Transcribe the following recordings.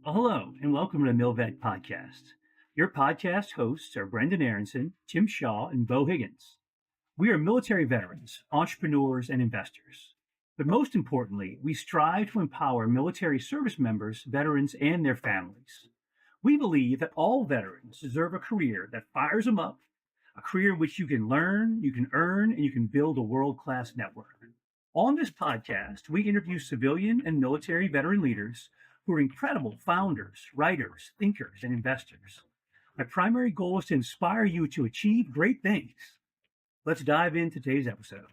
Well, hello, and welcome to the MILVet Podcast. Your podcast hosts are Brendan Aronson, Tim Shaw, and Beau Higgins. We are military veterans, entrepreneurs, and investors. But most importantly, we strive to empower military service members, veterans, and their families. We believe that all veterans deserve a career that fires them up, a career in which you can learn, you can earn, and you can build a world class network. On this podcast, we interview civilian and military veteran leaders who are incredible founders, writers, thinkers, and investors. My primary goal is to inspire you to achieve great things. Let's dive into today's episode.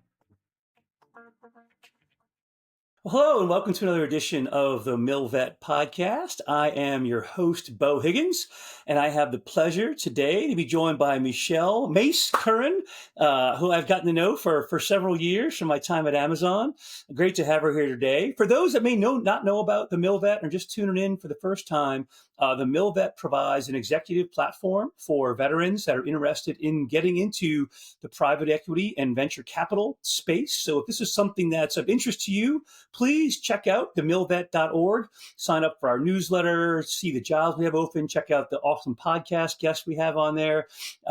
Well, hello, and welcome to another edition of the MILVet Podcast. I am your host, Beau Higgins, and I have the pleasure today to be joined by Michelle MACE Curran, who I've gotten to know for several years from my time at Amazon. Great to have her here today. For those that may not know about the MILVet or just tuning in for the first time, the MILVet provides an executive platform for veterans that are interested in getting into the private equity and venture capital space. So if this is something that's of interest to you, please check out TheMilVet.org, sign up for our newsletter, see the jobs we have open, check out the awesome podcast guests we have on there.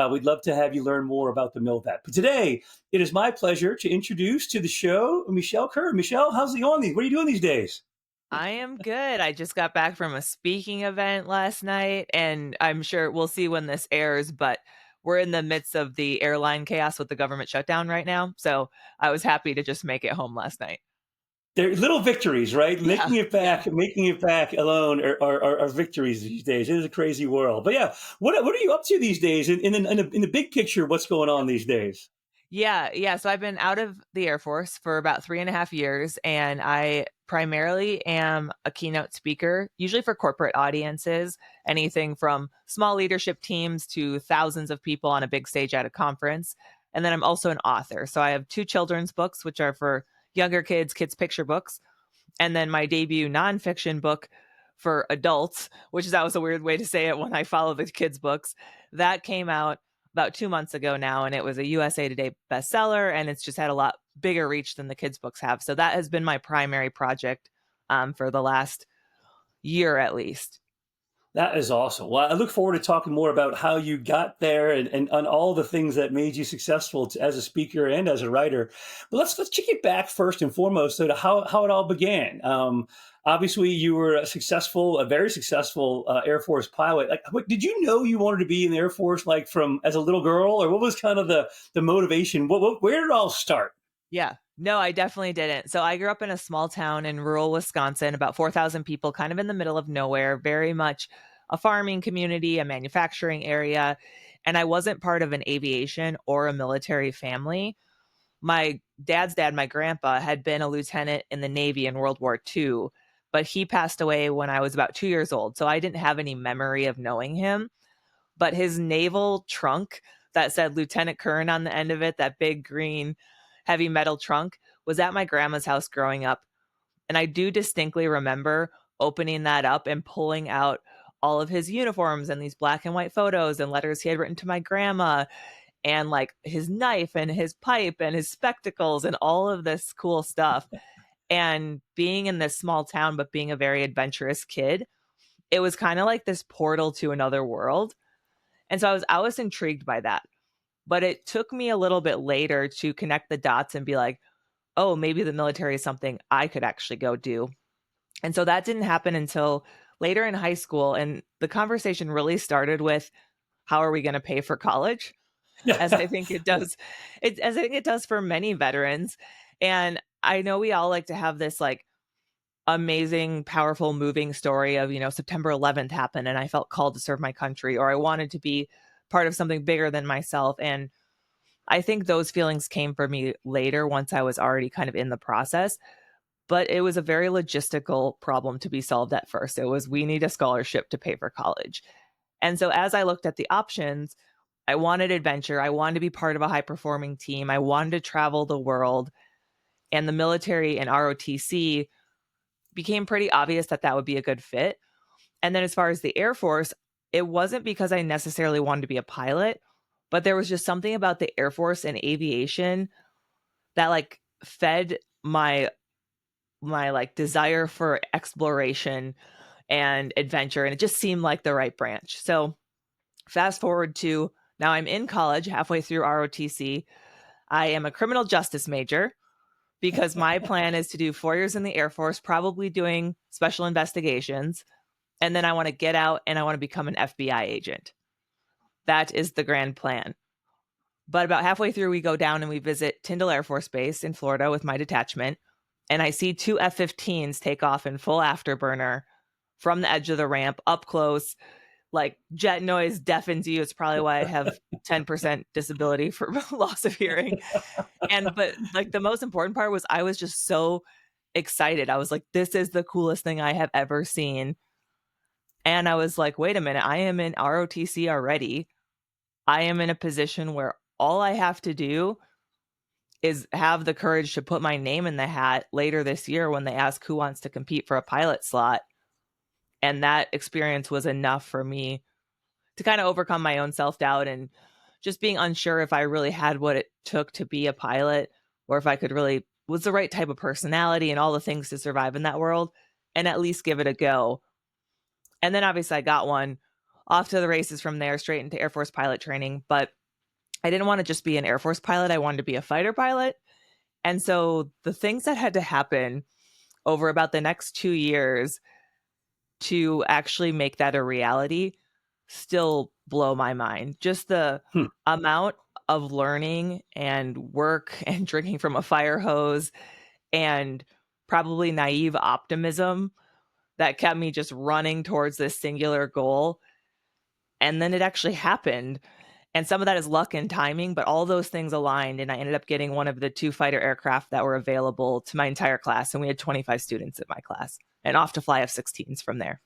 We'd love to have you learn more about the MILVet. But today, it is my pleasure to introduce to the show Michelle Curran. Michelle, how's it going? What are you doing these days? I am good. I just got back from a speaking event last night, and I'm sure we'll see when this airs, but we're in the midst of the airline chaos with the government shutdown right now. So I was happy to just make it home last night. They're little victories, right? Yeah, Making it back alone are victories these days. It is a crazy world. But yeah, what are you up to these days? In the big picture, what's going on these days? Yeah. So I've been out of the Air Force for about 3.5 years, and I primarily am a keynote speaker, usually for corporate audiences, anything from small leadership teams to thousands of people on a big stage at a conference. And then I'm also an author. So I have 2 children's books, which are for younger kids picture books. And then my debut nonfiction book for adults, that was a weird way to say it when I follow the kids' books, that came out about 2 months ago now, and it was a USA Today bestseller, and it's just had a lot bigger reach than the kids' books have. So that has been my primary project for the last year at least. That is awesome. Well, I look forward to talking more about how you got there and all the things that made you successful as a speaker and as a writer. But let's kick it back first and foremost to how it all began. Obviously, you were a very successful Air Force pilot. Did you know you wanted to be in the Air Force from as a little girl, or what was kind of the motivation? Where did it all start? Yeah. No, I definitely didn't. So I grew up in a small town in rural Wisconsin, about 4,000 people, kind of in the middle of nowhere, very much a farming community, a manufacturing area. And I wasn't part of an aviation or a military family. My dad's dad, my grandpa, had been a lieutenant in the Navy in World War II, but he passed away when I was about 2 years old. So I didn't have any memory of knowing him. But his naval trunk that said Lieutenant Curran on the end of it, that big green heavy metal trunk, was at my grandma's house growing up. And I do distinctly remember opening that up and pulling out all of his uniforms and these black and white photos and letters he had written to my grandma, and his knife and his pipe and his spectacles and all of this cool stuff. And being in this small town, but being a very adventurous kid, it was kind of like this portal to another world. And so I was intrigued by that. But it took me a little bit later to connect the dots and be like, oh, maybe the military is something I could actually go do. And so that didn't happen until later in high school. And the conversation really started with, how are we going to pay for college? As I think it does. As I think it does for many veterans. And I know we all like to have this amazing, powerful, moving story of, September 11th happened and I felt called to serve my country, or I wanted to be part of something bigger than myself. And I think those feelings came for me later, once I was already kind of in the process. But it was a very logistical problem to be solved at first. It was, we need a scholarship to pay for college. And so as I looked at the options, I wanted adventure. I wanted to be part of a high performing team. I wanted to travel the world. And the military and ROTC became pretty obvious that would be a good fit. And then as far as the Air Force, it wasn't because I necessarily wanted to be a pilot, but there was just something about the Air Force and aviation that fed my desire for exploration and adventure. And it just seemed like the right branch. So fast forward to now I'm in college, halfway through ROTC. I am a criminal justice major because my plan is to do 4 years in the Air Force, probably doing special investigations. And then I want to get out and I want to become an FBI agent. That is the grand plan. But about halfway through, we go down and we visit Tyndall Air Force Base in Florida with my detachment. And I see two F-15s take off in full afterburner from the edge of the ramp up close. Like jet noise deafens you. It's probably why I have 10% disability for loss of hearing. But like the most important part was I was just so excited. I was like, this is the coolest thing I have ever seen. And I was like, wait a minute, I am in ROTC already. I am in a position where all I have to do is have the courage to put my name in the hat later this year when they ask who wants to compete for a pilot slot. And that experience was enough for me to kind of overcome my own self-doubt and just being unsure if I really had what it took to be a pilot, or if I could really was the right type of personality and all the things to survive in that world, and at least give it a go. And then obviously I got one, off to the races from there, straight into Air Force pilot training. But I didn't want to just be an Air Force pilot. I wanted to be a fighter pilot. And so the things that had to happen over about the next 2 years to actually make that a reality still blow my mind. Just the amount of learning and work and drinking from a fire hose and probably naive optimism that kept me just running towards this singular goal. And then it actually happened. And some of that is luck and timing, but all those things aligned. And I ended up getting one of the 2 fighter aircraft that were available to my entire class. And we had 25 students in my class and off to fly F-16s from there.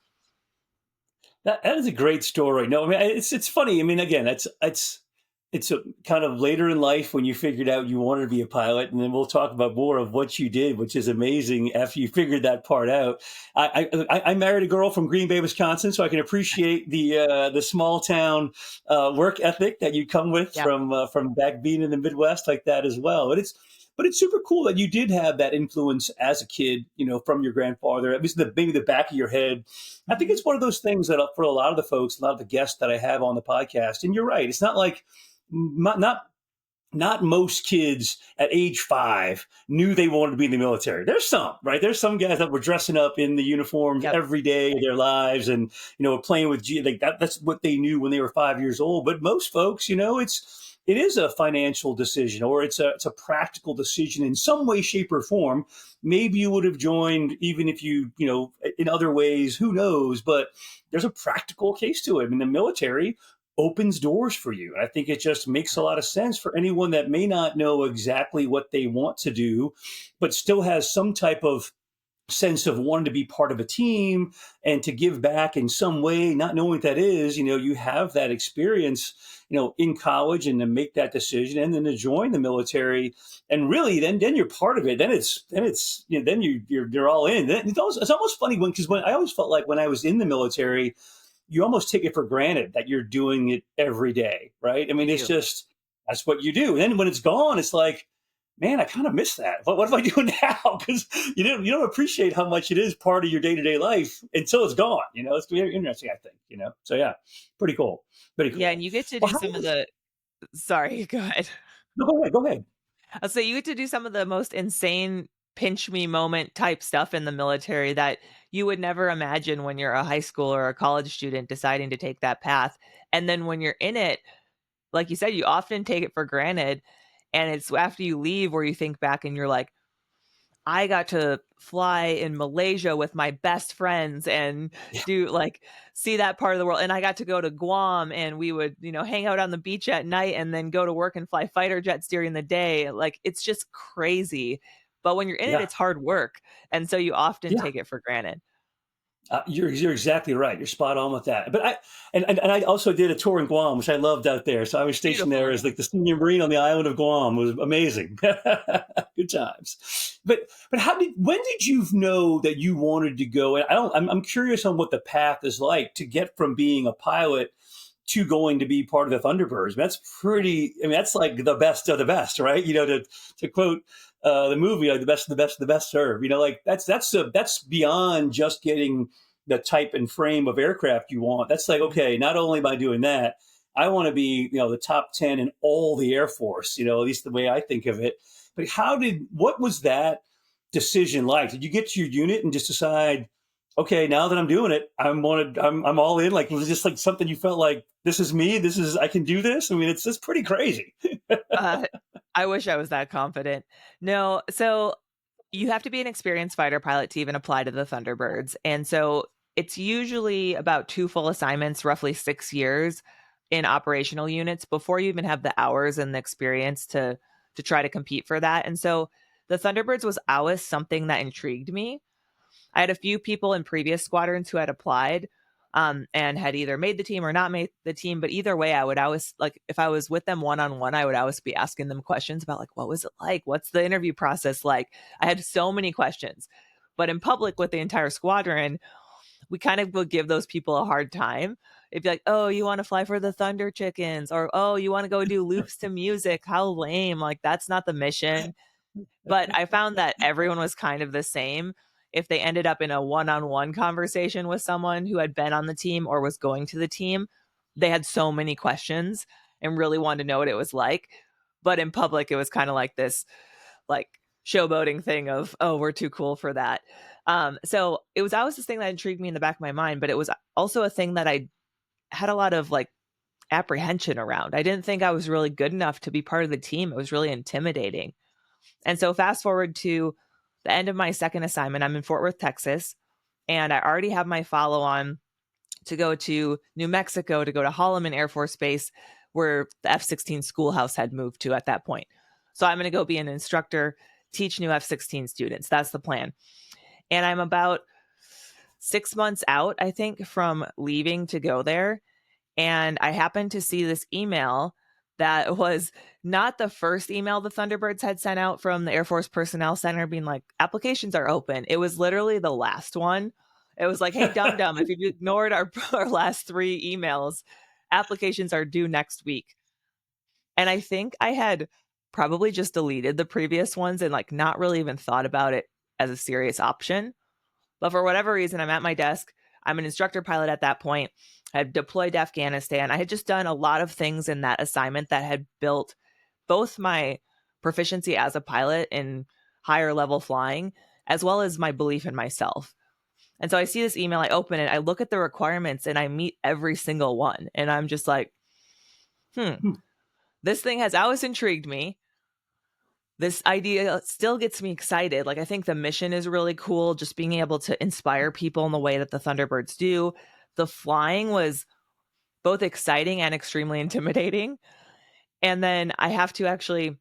That is a great story. No, I mean, it's funny. I mean, again, it's a kind of later in life when you figured out you wanted to be a pilot, and then we'll talk about more of what you did, which is amazing after you figured that part out. I married a girl from Green Bay, Wisconsin, so I can appreciate the small town work ethic that you come with from back being in the Midwest like that as well. But it's super cool that you did have that influence as a kid, from your grandfather, at least maybe the back of your head. I think it's one of those things that for a lot of the folks, a lot of the guests that I have on the podcast, and you're right, it's not like not most kids at age 5 knew they wanted to be in the military. There's some, right? There's some guys that were dressing up in the uniforms every day of their lives and, playing with that's what they knew when they were 5 years old. But most folks, it is a financial decision, or it's a practical decision in some way, shape, or form. Maybe you would have joined even if you, in other ways, who knows? But there's a practical case to it. I mean, the military opens doors for you. And I think it just makes a lot of sense for anyone that may not know exactly what they want to do, but still has some type of sense of wanting to be part of a team and to give back in some way, not knowing what that is. You have that experience, in college, and to make that decision and then to join the military. And really then you're part of it. Then you're all in. It's almost funny because I always felt like when I was in the military, you almost take it for granted that you're doing it every day, right? I mean, it's just, that's what you do. And then when it's gone, it's like, man, I kind of miss that. What am I doing now? Because you don't appreciate how much it is part of your day-to-day life until it's gone. It's very interesting, I think, So yeah, pretty cool. Pretty cool. Yeah, and you get to do some of the, sorry, go ahead. No, go ahead. I'll say you get to do some of the most insane pinch me moment type stuff in the military that you would never imagine when you're a high school or a college student deciding to take that path. And then when you're in it, like you said, you often take it for granted. And it's after you leave where you think back and you're like, I got to fly in Malaysia with my best friends and see that part of the world. And I got to go to Guam and we would, hang out on the beach at night and then go to work and fly fighter jets during the day. Like, it's just crazy. But when you're in it, it's hard work. And so you often take it for granted. You're exactly right. You're spot on with that. But I also did a tour in Guam, which I loved out there. So I was stationed there as the senior Marine on the island of Guam. It was amazing. Good times. But when did you know that you wanted to go? And I'm curious on what the path is like to get from being a pilot to going to be part of the Thunderbirds. That's like the best of the best, right? To quote the movie, like the best of the best of the best serve. That's beyond just getting the type and frame of aircraft you want. That's like, okay, not only am I doing that, I want to be, the top 10 in all the Air Force, at least the way I think of it. But what was that decision like? Did you get to your unit and just decide, okay, now that I'm doing it, I'm all in? Like, was it just like something you felt like, this is me, I can do this? I mean, it's pretty crazy. I wish I was that confident. No, so you have to be an experienced fighter pilot to even apply to the Thunderbirds. And so it's usually about 2 full assignments, roughly 6 years in operational units before you even have the hours and the experience to try to compete for that. And so the Thunderbirds was always something that intrigued me. I had a few people in previous squadrons who had applied and had either made the team or not made the team. But either way, I would always, like, if I was with them one-on-one, I would always be asking them questions about, like, what was it like? What's the interview process like? I had so many questions. But in public with the entire squadron, we kind of would give those people a hard time. It'd be like, oh, you want to fly for the Thunder Chickens? Or, oh, you want to go do loops to music? How lame. Like, that's not the mission. But I found that everyone was kind of the same. If they ended up in a one-on-one conversation with someone who had been on the team or was going to the team, they had so many questions and really wanted to know what it was like. But in public, it was kind of like this, like, showboating thing of, oh, we're too cool for that. So it was always this thing that intrigued me in the back of my mind, but it was also a thing that I had a lot of, like, apprehension around. I didn't think I was really good enough to be part of the team. It was really intimidating. And so fast forward to the end of my second assignment, I'm in Fort Worth, Texas, and I already have my follow-on to go to New Mexico to go to Holloman Air Force Base, where the F-16 schoolhouse had moved to at that point. So I'm going to go be an instructor, teach new F-16 students. That's the plan. And I'm about 6 months out, I think, from leaving to go there. And I happened to see this email that was not the first email the Thunderbirds had sent out from the Air Force Personnel Center being like, applications are open. It was literally the last one. It was like, hey, dum-dum, if you've ignored our last 3 emails, applications are due next week. And I think I had probably just deleted the previous ones and, like, not really even thought about it as a serious option. But for whatever reason, I'm at my desk. I'm an instructor pilot at that point. I had deployed to Afghanistan. I had just done a lot of things in that assignment that had built both my proficiency as a pilot in higher level flying, as well as my belief in myself. And so I see this email, I open it, I look at the requirements, and I meet every single one. And I'm just like, this thing has always intrigued me. This idea still gets me excited. Like, I think the mission is really cool, just being able to inspire people in the way that the Thunderbirds do. The flying was both exciting and extremely intimidating. And then I have to actually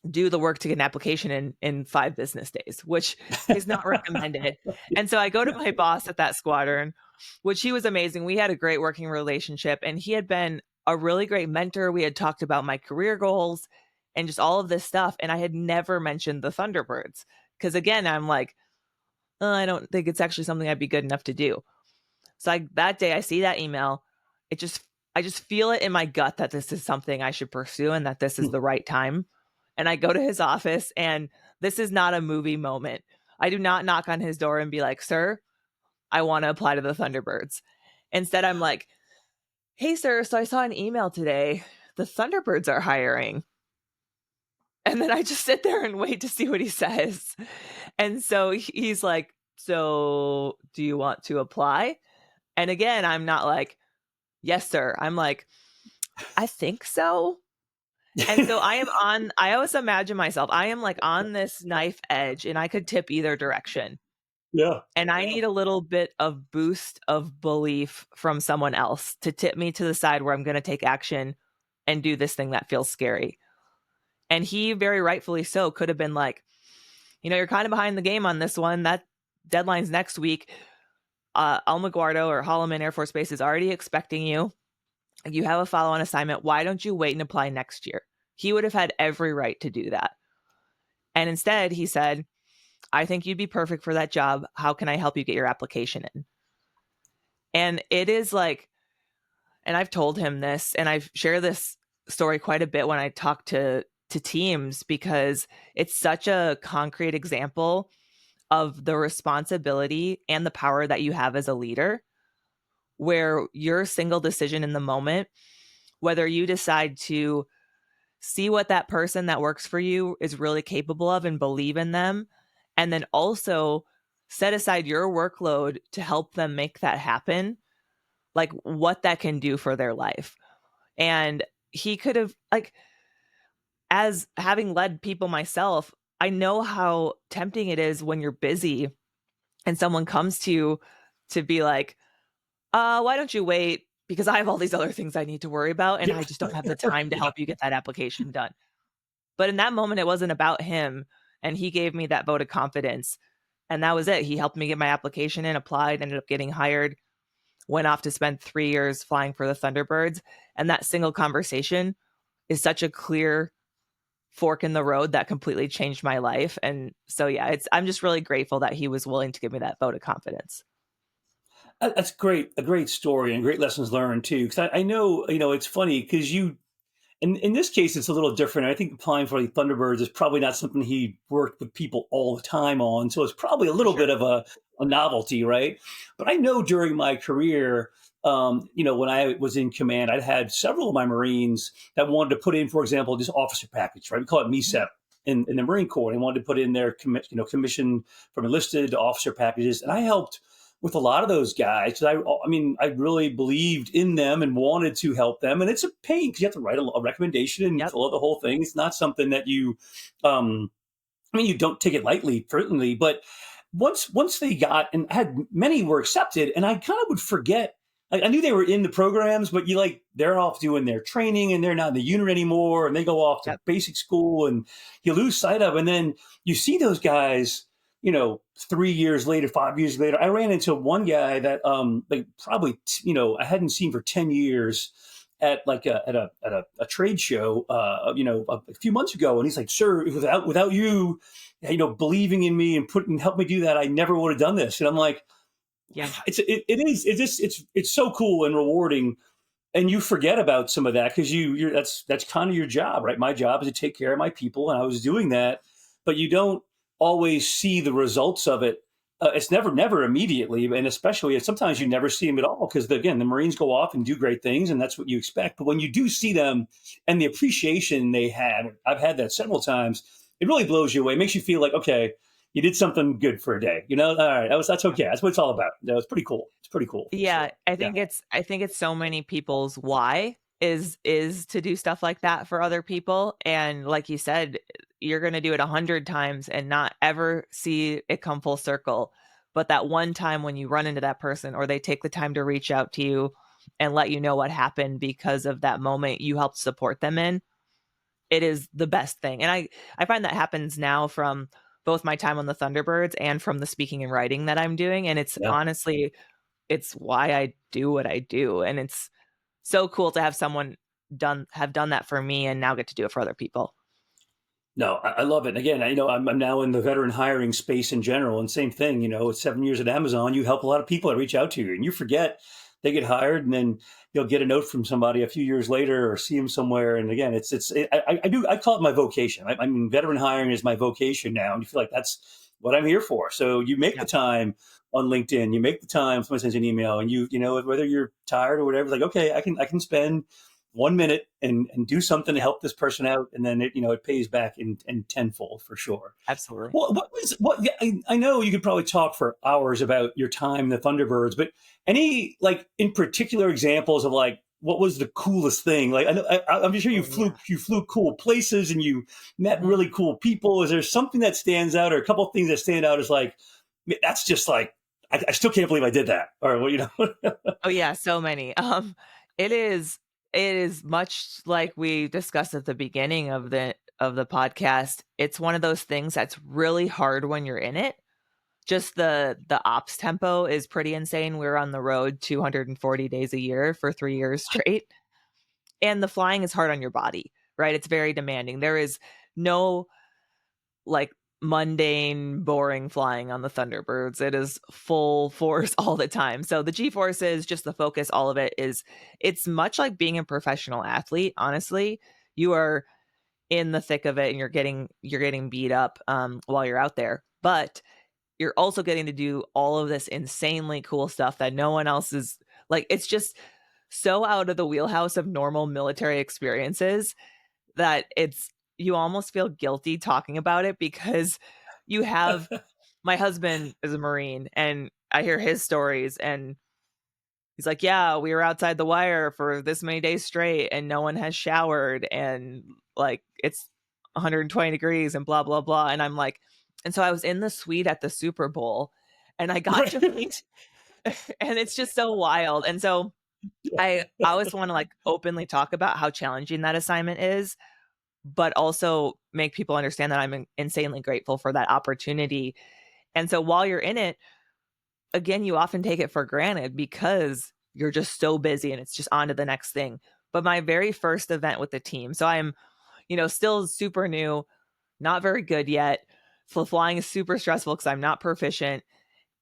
do the work to get an application in 5 business days, which is not recommended. And so I go to my boss at that squadron, which he was amazing. We had a great working relationship, and he had been a really great mentor. We had talked about my career goals and just all of this stuff. And I had never mentioned the Thunderbirds because, again, I'm like, oh, I don't think it's actually something I'd be good enough to do. So that day I see that email. I just feel it in my gut that this is something I should pursue and that this is the right time. And I go to his office, and this is not a movie moment. I do not knock on his door and be like, sir, I want to apply to the Thunderbirds. Instead, I'm like, hey, sir, so I saw an email today. The Thunderbirds are hiring. And then I just sit there and wait to see what he says. And so he's like, so do you want to apply? And again, I'm not like, yes, sir. I'm like, I think so. And so I always imagine myself, I am like on this knife edge and I could tip either direction. Yeah. And I need a little bit of boost of belief from someone else to tip me to the side where I'm going to take action and do this thing that feels scary. And he, very rightfully so, could have been like, you're kind of behind the game on this one. That deadline's next week. Alamogordo or Holloman Air Force Base is already expecting you. You have a follow-on assignment. Why don't you wait and apply next year? He would have had every right to do that. And instead, he said, I think you'd be perfect for that job. How can I help you get your application in? And it is like, and I've told him this, and I've shared this story quite a bit when I talk to teams, because it's such a concrete example of the responsibility and the power that you have as a leader, where your single decision in the moment, whether you decide to see what that person that works for you is really capable of and believe in them, and then also set aside your workload to help them make that happen, like what that can do for their life. And he could have, like, as having led people myself, I know how tempting it is when you're busy and someone comes to you to be like, why don't you wait? Because I have all these other things I need to worry about and Yeah. I just don't have the time to Yeah. help you get that application done. But in that moment, it wasn't about him. And he gave me that vote of confidence. And that was it. He helped me get my application in, applied, ended up getting hired, went off to spend 3 years flying for the Thunderbirds. And that single conversation is such a clear fork in the road that completely changed my life. And so, yeah, I'm just really grateful that he was willing to give me that vote of confidence. That's great. A great story and great lessons learned too. Because I know, it's funny because in this case, it's a little different. I think applying for the Thunderbirds is probably not something he worked with people all the time on. So it's probably a For little sure. bit of a novelty, right? But I know during my career, when I was in command, I'd had several of my Marines that wanted to put in, for example, this officer package, right? We call it Mhm. MECEP in the Marine Corps. They wanted to put in their commission from enlisted to officer packages. And I helped with a lot of those guys. I really believed in them and wanted to help them. And it's a pain because you have to write a recommendation and Yep. fill out the whole thing. It's not something that um, you don't take it lightly, certainly. But once they got and had many were accepted, and I kind of would forget. I knew they were in the programs, but they're off doing their training and they're not in the unit anymore, and they go off to Yep. basic school, and you lose sight of. And then you see those guys, 3 years later, 5 years later. I ran into one guy that probably I hadn't seen for 10 years at a trade show, a few months ago, and he's like, "Sir, without you, believing in me and help me do that, I never would have done this." And I'm like, Yeah. it's so cool and rewarding, and you forget about some of that because you're that's kind of your job, right? My job is to take care of my people, and I was doing that, but you don't always see the results of it. It's never immediately, and especially sometimes you never see them at all because again, the Marines go off and do great things, and that's what you expect. But when you do see them and the appreciation they had, I've had that several times. It really blows you away. It makes you feel like, okay, you did something good for a day. All right, that's okay. That's what it's all about. It's pretty cool. It's pretty cool for Yeah, sure. I Yeah. think it's so many people's why is to do stuff like that for other people. And like you said, you're gonna do it 100 times and not ever see it come full circle. But that one time when you run into that person or they take the time to reach out to you and let you know what happened because of that moment you helped support them in, it is the best thing. And I find that happens now from both my time on the Thunderbirds and from the speaking and writing that I'm doing. And it's Yeah. honestly, it's why I do what I do. And it's so cool to have someone have done that for me and now get to do it for other people. No, I love it. And again, I'm now in the veteran hiring space in general, and same thing. It's 7 years at Amazon. You help a lot of people that reach out to you, and you forget they get hired, and then you'll get a note from somebody a few years later, or see them somewhere. And again, I call it my vocation. I mean, veteran hiring is my vocation now, and you feel like that's what I'm here for. So you make the Yep. time on LinkedIn. You make the time. Somebody sends you an email, and whether you're tired or whatever, like, okay, I can spend 1 minute and do something to help this person out, and then it pays back in tenfold for sure. Absolutely. Well, yeah, I know you could probably talk for hours about your time in the Thunderbirds, but any like in particular examples of like what was the coolest thing? Like I'm just sure Oh yeah. you flew cool places and you met Mhm. really cool people. Is there something that stands out, or a couple of things that stand out as like that's just like I still can't believe I did that, or Oh yeah, so many. It is it is much like we discussed at the beginning of the podcast. It's one of those things that's really hard when you're in it. Just the ops tempo is pretty insane. We're on the road 240 days a year for 3 years straight. And the flying is hard on your body, right? It's very demanding. There is no like mundane, boring flying on the Thunderbirds. It is full force all the time. So the G forces, just the focus, all of it is, it's much like being a professional athlete, honestly. You are in the thick of it and you're getting beat up while you're out there. But you're also getting to do all of this insanely cool stuff that no one else is like, it's just so out of the wheelhouse of normal military experiences that you almost feel guilty talking about it because you have my husband is a Marine and I hear his stories and he's like, yeah, we were outside the wire for this many days straight and no one has showered and like it's 120 degrees and blah, blah, blah. And I'm like, and so I was in the suite at the Super Bowl and I got to meet, and it's just so wild. And so I always want to like openly talk about how challenging that assignment is, but also make people understand that I'm insanely grateful for that opportunity. And so while you're in it, again, you often take it for granted because you're just so busy and it's just on to the next thing. But my very first event with the team, so I'm, still super new, not very good yet. Flying is super stressful because I'm not proficient,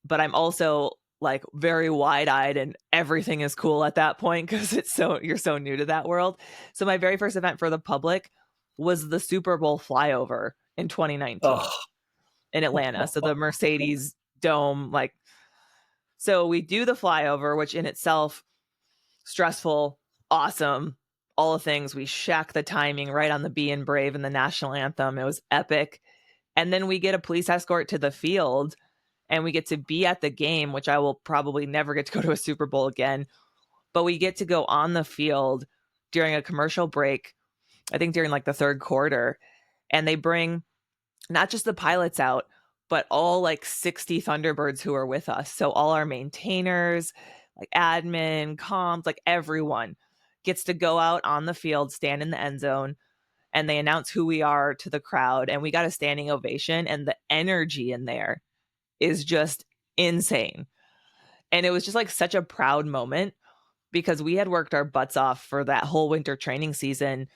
but I'm also like very wide-eyed and everything is cool at that point because you're so new to that world. So my very first event for the public was the Super Bowl flyover in 2019 Oh. in Atlanta. So the Mercedes Dome, like, so we do the flyover, which in itself, stressful, awesome, all the things. We shack the timing right on the Bein' Brave and the national anthem. It was epic. And then we get a police escort to the field and we get to be at the game, which I will probably never get to go to a Super Bowl again. But we get to go on the field during a commercial break, I think during like the third quarter. And they bring not just the pilots out, but all like 60 Thunderbirds who are with us. So all our maintainers, like admin, comms, like everyone gets to go out on the field, stand in the end zone, and they announce who we are to the crowd. And we got a standing ovation, and the energy in there is just insane. And it was just like such a proud moment because we had worked our butts off for that whole winter training season,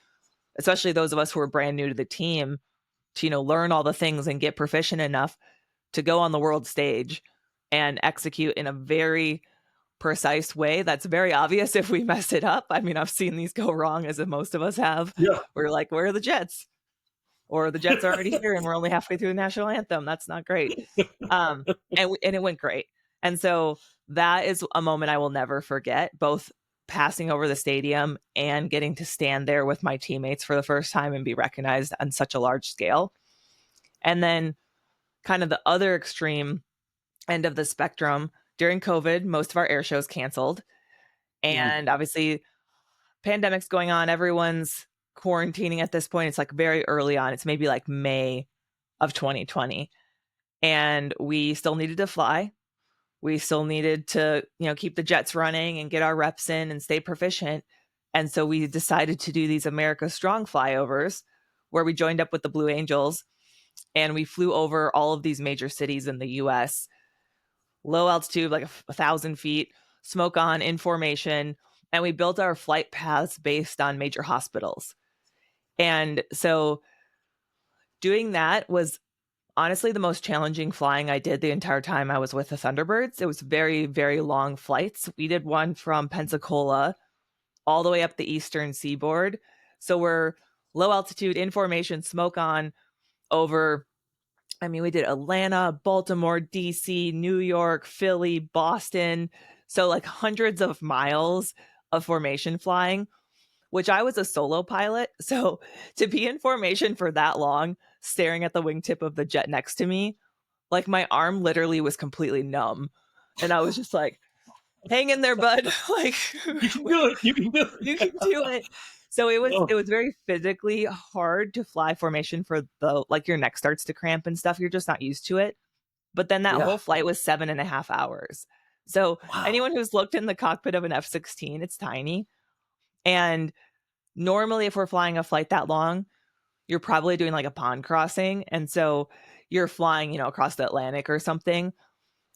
especially those of us who were brand new to the team, to, learn all the things and get proficient enough to go on the world stage and execute in a very precise way that's very obvious if we mess it up. I mean, I've seen these go wrong, as most of us have. Yeah. We're like, where are the Jets? Or the Jets are already here and we're only halfway through the national anthem. That's not great. And it went great. And so that is a moment I will never forget, both passing over the stadium and getting to stand there with my teammates for the first time and be recognized on such a large scale. And then kind of the other extreme end of the spectrum, during COVID, most of our air shows canceled. And obviously pandemic's going on. Everyone's quarantining at this point. It's like very early on. It's maybe like May of 2020. And we still needed to fly. We still needed to, keep the jets running and get our reps in and stay proficient. And so we decided to do these America Strong flyovers where we joined up with the Blue Angels and we flew over all of these major cities in the US, low altitude, like 1,000 feet, smoke on, in formation. And we built our flight paths based on major hospitals. And so doing that was honestly the most challenging flying I did the entire time I was with the Thunderbirds. It was very, very long flights. We did one from Pensacola all the way up the eastern seaboard. So we're low altitude, in formation, smoke on over, we did Atlanta, Baltimore, DC, New York, Philly, Boston. So like hundreds of miles of formation flying, which I was a solo pilot. So to be in formation for that long, staring at the wingtip of the jet next to me, like my arm literally was completely numb. And I was just like, hang in there, bud. Like, You can do it. You can do it. You can do it. So it was very physically hard to fly formation for your neck starts to cramp and stuff. You're just not used to it. But then that whole flight was 7.5 hours. So anyone who's looked in the cockpit of an F-16, it's tiny. And normally if we're flying a flight that long, you're probably doing like a pond crossing. And so you're flying, across the Atlantic or something.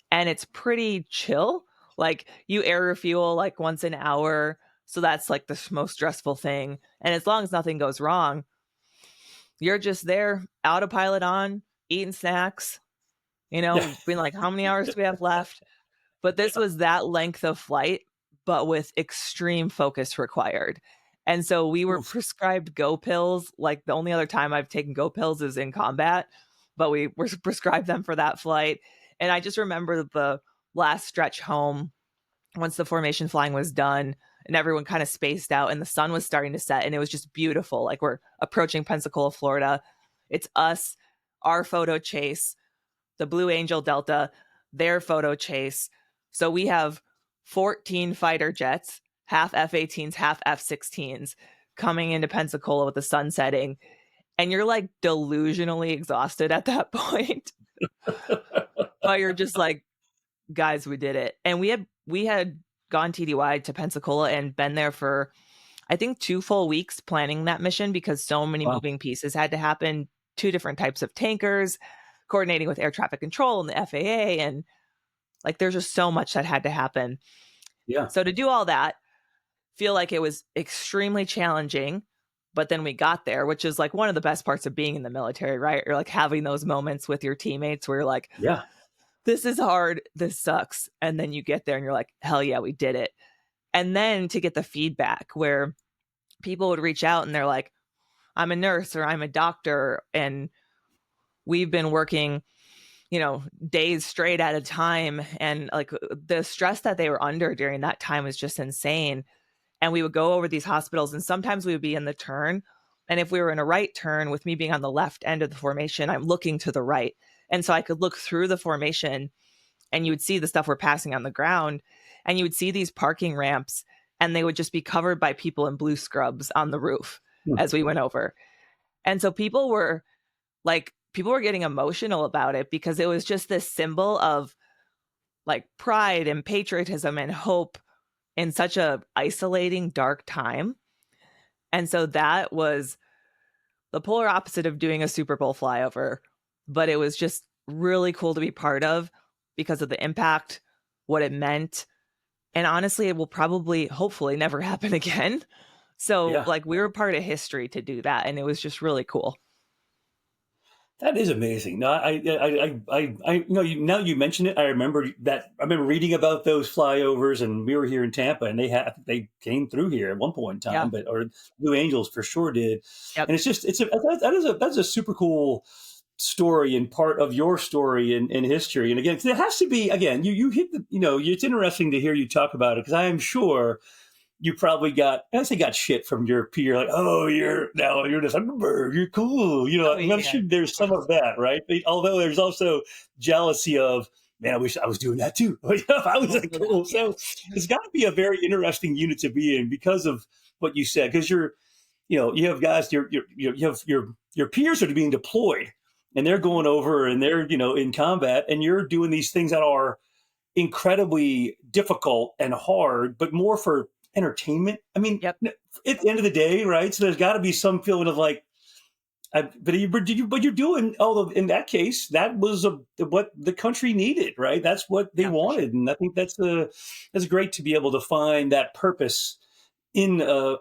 And it's pretty chill. Like you air refuel like once an hour. So that's like the most stressful thing. And as long as nothing goes wrong, you're just there, autopilot on, eating snacks, being like, how many hours do we have left? But this was that length of flight, but with extreme focus required. And so we were prescribed Go pills. Like the only other time I've taken Go pills is in combat, but we were prescribed them for that flight. And I just remember the last stretch home, once the formation flying was done and everyone kind of spaced out and the sun was starting to set and it was just beautiful. Like we're approaching Pensacola, Florida. It's us, our photo chase, the Blue Angel Delta, their photo chase. So we have 14 fighter jets, half F-18s, half F-16s coming into Pensacola with the sun setting. And you're like delusionally exhausted at that point. But you're just like, guys, we did it. And we had gone TDY to Pensacola and been there for I think 2 full weeks planning that mission because so many Wow. moving pieces had to happen, 2 different types of tankers, coordinating with air traffic control and the FAA, and like there's just so much that had to happen. Yeah. So to do all that, feel like it was extremely challenging, but then we got there, which is like one of the best parts of being in the military, right? You're like having those moments with your teammates where you're like, Yeah. this is hard, this sucks. And then you get there and you're like, hell yeah, we did it. And then to get the feedback where people would reach out and they're like, I'm a nurse or I'm a doctor and we've been working, days straight at a time. And like the stress that they were under during that time was just insane. And we would go over these hospitals and sometimes we would be in the turn. And if we were in a right turn with me being on the left end of the formation, I'm looking to the right. And so I could look through the formation and you would see the stuff we're passing on the ground and you would see these parking ramps and they would just be covered by people in blue scrubs on the roof Hmm. as we went over. And so people were getting emotional about it because it was just this symbol of like pride and patriotism and hope in such a isolating, dark time. And so that was the polar opposite of doing a Super Bowl flyover, but it was just really cool to be part of because of the impact, what it meant. And honestly, it will probably, hopefully, never happen again. So Yeah. like we were part of history to do that. And it was just really cool. That is amazing. No, now you mention it. I remember that. I remember reading about those flyovers, and we were here in Tampa, and they came through here at one point in Yeah. time, or Blue Angels for sure did. Yep. And that's a super cool story and part of your story in history. And again, it has to be again. You hit the it's interesting to hear you talk about it because I am sure you probably got shit from your peer, like, oh, you're the Thunderbird, you're cool. Oh, I'm yeah. sure there's some of that, right? Although there's also jealousy of, man, I wish I was doing that too. If I was that cool. So it's got to be a very interesting unit to be in because of what you said, because you have guys, you have your peers are being deployed and they're going over and they're, in combat and you're doing these things that are incredibly difficult and hard, but more for entertainment. I mean, Yep. at the end of the day, right? So there's got to be some feeling of like, but you're doing. Although in that case, that was what the country needed, right? That's what they Yeah, for sure. wanted, and I think that's great to be able to find that purpose in a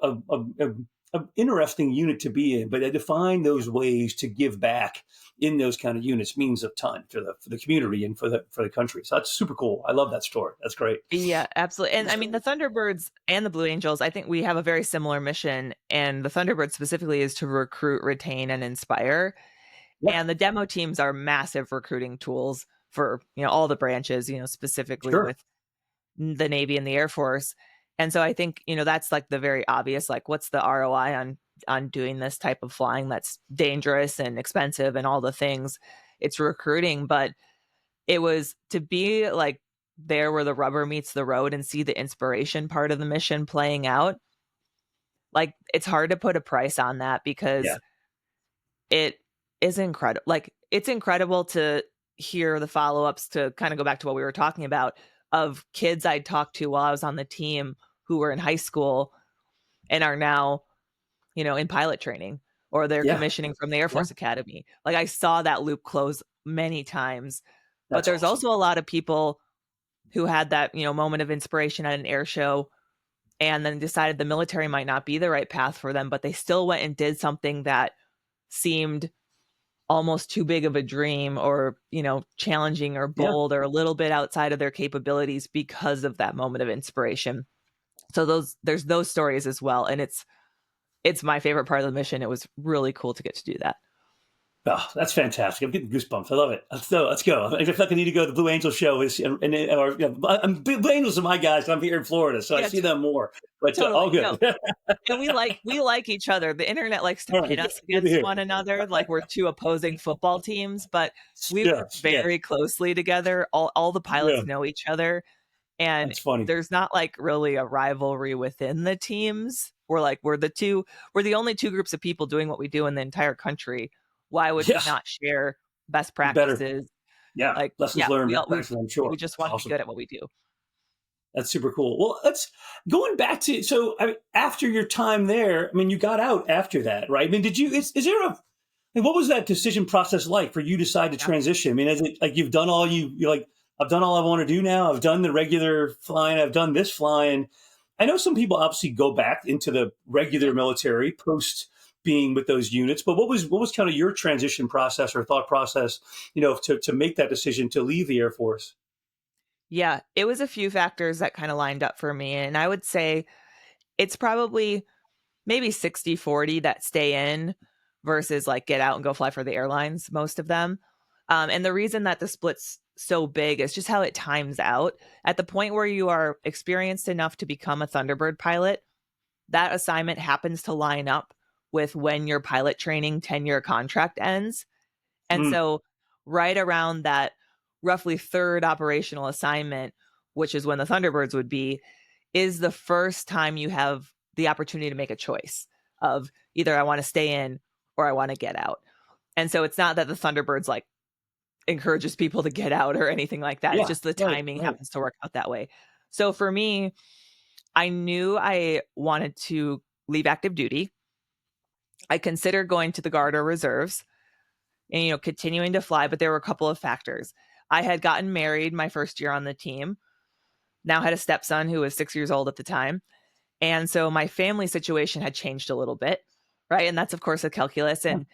interesting unit to be in. But to find those ways to give back in those kind of units means a ton for the community and for the country. So that's super cool. I love that story. That's great. Yeah, absolutely. And I mean, the Thunderbirds and the Blue Angels, I think we have a very similar mission. And the Thunderbird specifically is to recruit, retain, and inspire. Yeah, And the demo teams are massive recruiting tools for, all the branches, specifically sure. with the Navy and the Air Force. And so I think, that's like the very obvious, like what's the ROI on doing this type of flying that's dangerous and expensive and all the things. It's recruiting, but it was to be like there where the rubber meets the road and see the inspiration part of the mission playing out. Like it's hard to put a price on that because Yeah, it is incredible. Like it's incredible to hear the follow-ups, to kind of go back to what we were talking about, of kids I'd talked to while I was on the team who were in high school and are now, in pilot training or they're yeah, commissioning from the Air yeah. Force Academy. Like I saw that loop close many times. But That's there's awesome. also a lot of people who had that, moment of inspiration at an air show and then decided the military might not be the right path for them, but they still went and did something that seemed almost too big of a dream or, challenging or Yeah. bold or a little bit outside of their capabilities because of that moment of inspiration. So there's those stories as well. And it's my favorite part of the mission. It was really cool to get to do that. Oh, that's fantastic. I'm getting goosebumps. I love it. Let's go. I feel like I need to go to the Blue Angel show. Or, Blue Angels are my guys. I'm here in Florida, so I Yeah, see them more. But all totally. good. No. And we like each other. The internet likes to All pit right, us good to against hear. one another, like we're two opposing football teams, but we work Yes, yes, very closely together. All the yeah. pilots know each other, and That's funny. there's not like really a rivalry within the teams. We're the only two groups of people doing what we do in the entire country. Why would we Yes, not share best better. practices? Yeah, Like, lessons yeah, learned, we best all practices. I'm sure. we just It's want to be awesome. good at what we do. That's super cool. Well, let's going back to so I mean, after your time there. I mean, you got out after that, right? I mean, did you? Is there a and what was that decision process like for you to decide to Yeah. transition? I mean, is it like you've done all you're like, I've done all I want to do now. I've done the regular flying. I've done this flying. I know some people obviously go back into the regular Yep. military post being with those units, but what was kind of your transition process or thought process, to make that decision to leave the Air Force? Yeah, it was a few factors that kind of lined up for me, and I would say it's probably maybe 60-40 that stay in versus like get out and go fly for the airlines, most of them. And the reason that the split's so big is just how it times out. At the point where you are experienced enough to become a Thunderbird pilot, that assignment happens to line up with when your pilot training 10-year contract ends. And Mm, so, right around that roughly third operational assignment, which is when the Thunderbirds would be, is the first time you have the opportunity to make a choice of either I want to stay in or I want to get out. And so it's not that the Thunderbirds like encourages people to get out or anything like that. It's yeah, just the right, timing right. happens to work out that way. So for me, I knew I wanted to leave active duty. I considered going to the Guard or reserves and continuing to fly, but there were a couple of factors. I had gotten married my first year on the team. Now had a stepson who was 6 years old at the time. And so my family situation had changed a little bit, right? And that's, of course, a calculus. Yeah. And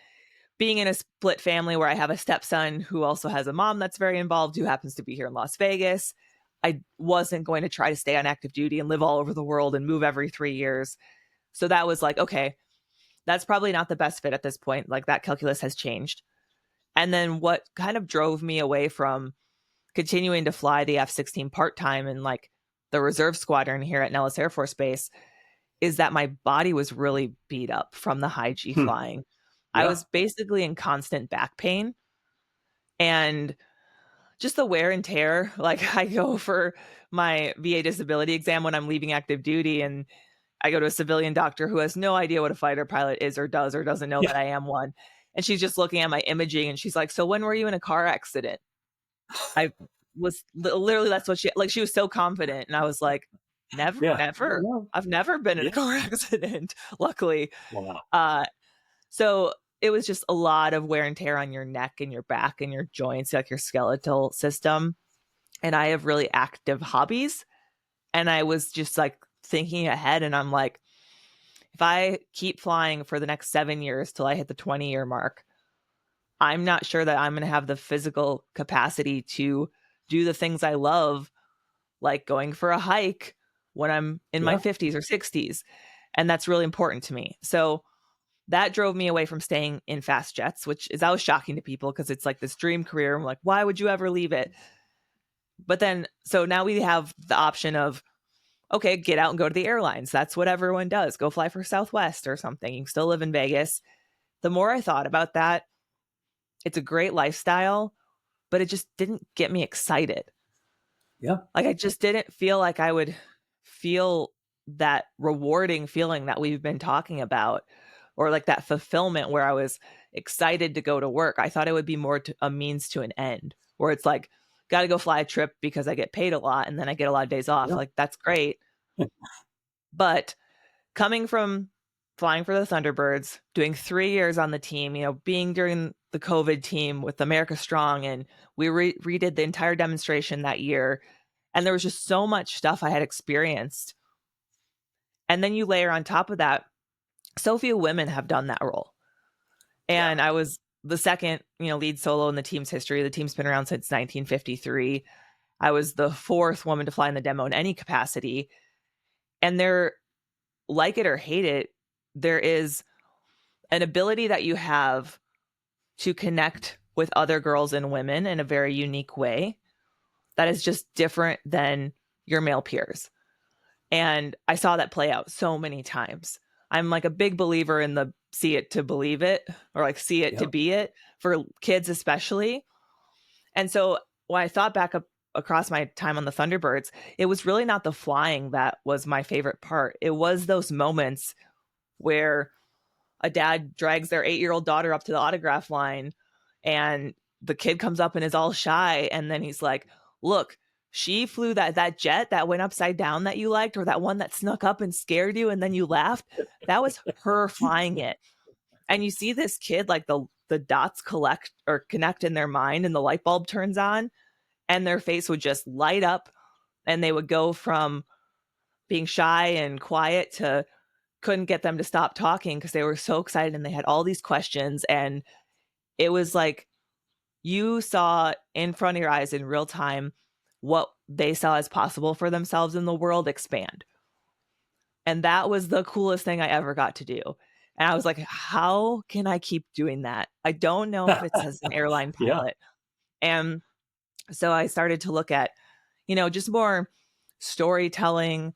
being in a split family where I have a stepson who also has a mom that's very involved, who happens to be here in Las Vegas, I wasn't going to try to stay on active duty and live all over the world and move every 3 years. So that was like, okay, that's probably not the best fit at this point. Like that calculus has changed. And then what kind of drove me away from continuing to fly the F-16 part-time and like the reserve squadron here at Nellis Air Force Base is that my body was really beat up from the high G Hmm. flying. I Yeah. was basically in constant back pain and just the wear and tear. Like I go for my VA disability exam when I'm leaving active duty and I go to a civilian doctor who has no idea what a fighter pilot is or doesn't know Yeah. that I am one. And she's just looking at my imaging and she's like, "So when were you in a car accident?" I was literally that's what she was so confident and I was like, "Never, Yeah. never. I've never been in a Yeah. car accident, luckily." Wow. Uh so it was just a lot of wear and tear on your neck and your back and your joints, like your skeletal system. And I have really active hobbies. And I was just like thinking ahead and I'm like, if I keep flying for the next 7 years till I hit the 20-year mark, I'm not sure that I'm going to have the physical capacity to do the things I love, like going for a hike when I'm in my Yeah. 50s or 60s. And that's really important to me. So that drove me away from staying in fast jets, which is always shocking to people because it's like this dream career. I'm like, why would you ever leave it? But then, so now we have the option of, okay, get out and go to the airlines. That's what everyone does. Go fly for Southwest or something. You can still live in Vegas. The more I thought about that, it's a great lifestyle, but it just didn't get me excited. Yeah. Like I just didn't feel like I would feel that rewarding feeling that we've been talking about or like that fulfillment where I was excited to go to work. I thought it would be more to a means to an end where it's like, got to go fly a trip because I get paid a lot and then I get a lot of days off. Yeah. Like that's great. But coming from flying for the Thunderbirds, doing 3 years on the team, being during the COVID team with America Strong, and we redid the entire demonstration that year. And there was just so much stuff I had experienced. And then you layer on top of that, so few women have done that role. Yeah. And I was the second, lead solo in the team's history. The team's been around since 1953. I was the fourth woman to fly in the demo in any capacity. And there, like it or hate it, there is an ability that you have to connect with other girls and women in a very unique way that is just different than your male peers. And I saw that play out so many times. I'm like a big believer in the see it to believe it, or like see it to Yep. be it, for kids especially. And so when I thought back up across my time on the Thunderbirds, it was really not the flying that was my favorite part. It was those moments where a dad drags their 8-year-old daughter up to the autograph line, and the kid comes up and is all shy. And then he's like, look, she flew that jet that went upside down that you liked, or that one that snuck up and scared you and then you laughed. That was her flying it. And you see this kid, like the dots collect or connect in their mind, and the light bulb turns on, and their face would just light up, and they would go from being shy and quiet to couldn't get them to stop talking because they were so excited and they had all these questions. And it was like you saw in front of your eyes in real time what they saw as possible for themselves in the world expand. And that was the coolest thing I ever got to do. And I was like, how can I keep doing that? I don't know if it's as an airline Yeah. pilot. And so I started to look at, just more storytelling,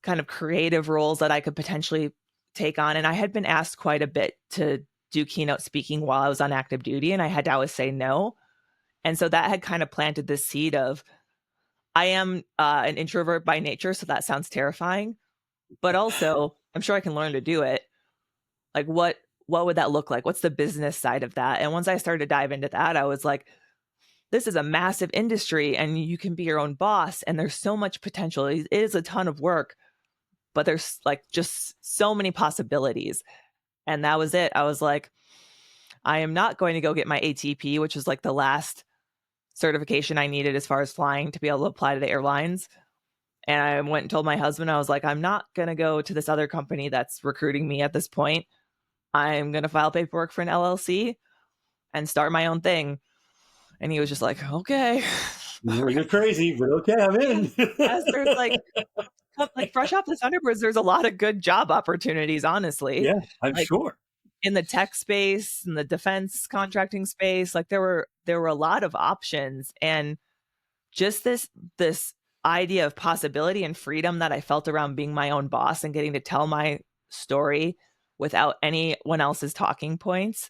kind of creative roles that I could potentially take on. And I had been asked quite a bit to do keynote speaking while I was on active duty, and I had to always say no. And so that had kind of planted the seed of, I am an introvert by nature, so that sounds terrifying, but also I'm sure I can learn to do it. Like what would that look like? What's the business side of that? And once I started to dive into that, I was like, this is a massive industry and you can be your own boss, and there's so much potential. It is a ton of work, but there's like just so many possibilities. And that was it. I was like, I am not going to go get my ATP, which was like the last certification I needed as far as flying to be able to apply to the airlines. And I went and told my husband, I was like, I'm not going to go to this other company that's recruiting me at this point. I'm going to file paperwork for an LLC and start my own thing. And he was just like, okay. You're crazy, but okay, I'm in. Yes, there's like fresh off the Thunderbirds, there's a lot of good job opportunities, honestly. Yeah, I'm like sure. In the tech space, in the defense contracting space, like there were a lot of options. And just this idea of possibility and freedom that I felt around being my own boss and getting to tell my story without anyone else's talking points